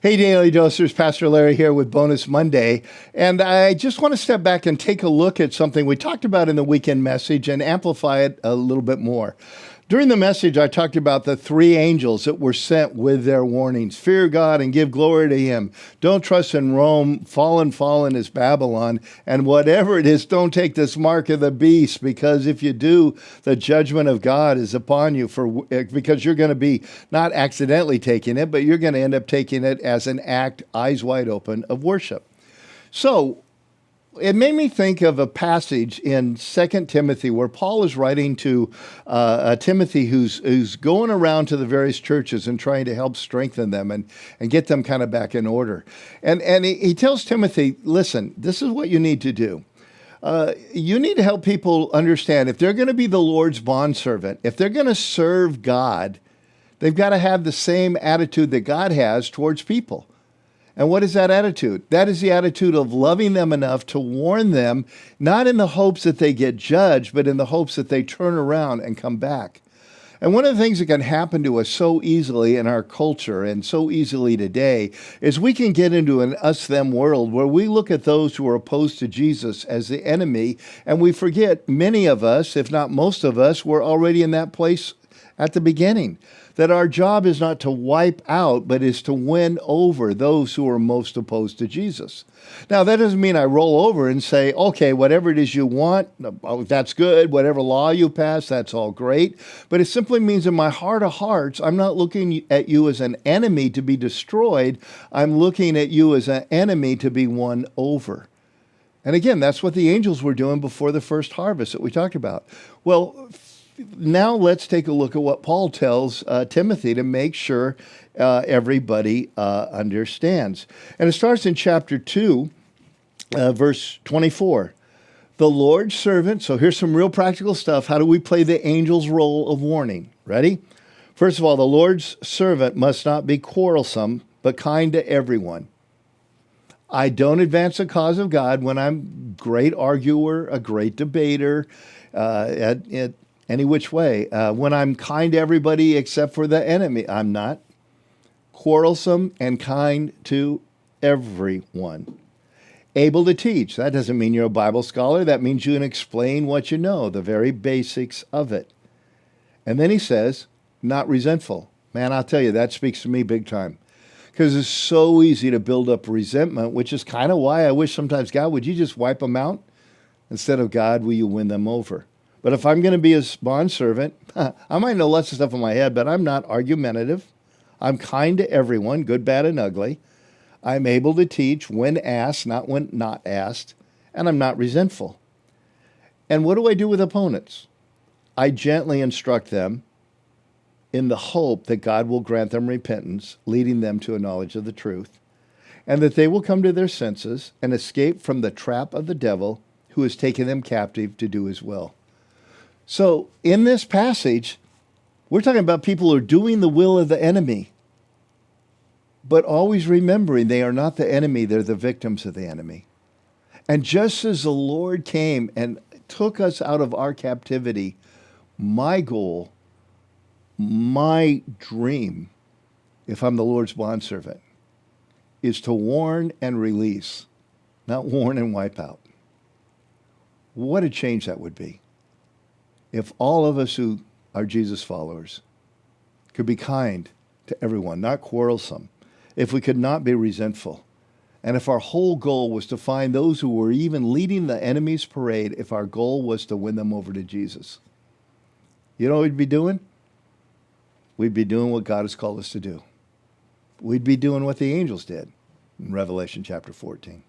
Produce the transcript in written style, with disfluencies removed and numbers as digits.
Hey, Daily Dosers, Pastor Larry here with Bonus Monday. And I just want to step back and take a look at something we talked about in the weekend message and amplify it a little bit more. During the message, I talked about the three angels that were sent with their warnings. Fear God and give glory to him. Don't trust in Rome. Fallen is Babylon. And whatever it is, don't take this mark of the beast, because if you do, the judgment of God is upon you because you're going to be not accidentally taking it, but you're going to end up taking it as an act, eyes wide open, of worship. So it made me think of a passage in 2 Timothy where Paul is writing to Timothy who's going around to the various churches and trying to help strengthen them and get them kind of back in order. And he tells Timothy, listen, this is what you need to do. You need to help people understand if they're going to be the Lord's bondservant, if they're going to serve God, they've got to have the same attitude that God has towards people. And what is that attitude? That is the attitude of loving them enough to warn them, not in the hopes that they get judged, but in the hopes that they turn around and come back. And one of the things that can happen to us so easily in our culture and so easily today is we can get into an us-them world where we look at those who are opposed to Jesus as the enemy, and we forget many of us, if not most of us, were already in that place at the beginning. That our job is not to wipe out, but is to win over those who are most opposed to Jesus. Now, that doesn't mean I roll over and say, okay, whatever it is you want, that's good. Whatever law you pass, that's all great. But it simply means in my heart of hearts, I'm not looking at you as an enemy to be destroyed. I'm looking at you as an enemy to be won over. And again, that's what the angels were doing before the first harvest that we talked about. Well, now let's take a look at what Paul tells Timothy to make sure everybody understands. And it starts in chapter 2, verse 24. The Lord's servant, so here's some real practical stuff. How do we play the angel's role of warning? Ready? First of all, the Lord's servant must not be quarrelsome, but kind to everyone. I don't advance the cause of God when I'm a great arguer, a great debater, at any which way. When I'm kind to everybody except for the enemy, I'm not. Quarrelsome and kind to everyone. Able to teach. That doesn't mean you're a Bible scholar. That means you can explain what you know, the very basics of it. And then he says, not resentful. Man, I'll tell you, that speaks to me big time. Because it's so easy to build up resentment, which is kind of why I wish sometimes, God, would you just wipe them out? Instead of, God, will you win them over? But if I'm going to be a bondservant, I might know lots of stuff in my head, but I'm not argumentative. I'm kind to everyone, good, bad, and ugly. I'm able to teach when asked, not when not asked, and I'm not resentful. And what do I do with opponents? I gently instruct them in the hope that God will grant them repentance, leading them to a knowledge of the truth, and that they will come to their senses and escape from the trap of the devil who has taken them captive to do his will. So in this passage, we're talking about people who are doing the will of the enemy, but always remembering they are not the enemy, they're the victims of the enemy. And just as the Lord came and took us out of our captivity, my goal, my dream, if I'm the Lord's bondservant, is to warn and release, not warn and wipe out. What a change that would be. If all of us who are Jesus followers could be kind to everyone, not quarrelsome, if we could not be resentful, and if our whole goal was to find those who were even leading the enemy's parade, if our goal was to win them over to Jesus, you know what we'd be doing? We'd be doing what God has called us to do. We'd be doing what the angels did in Revelation chapter 14.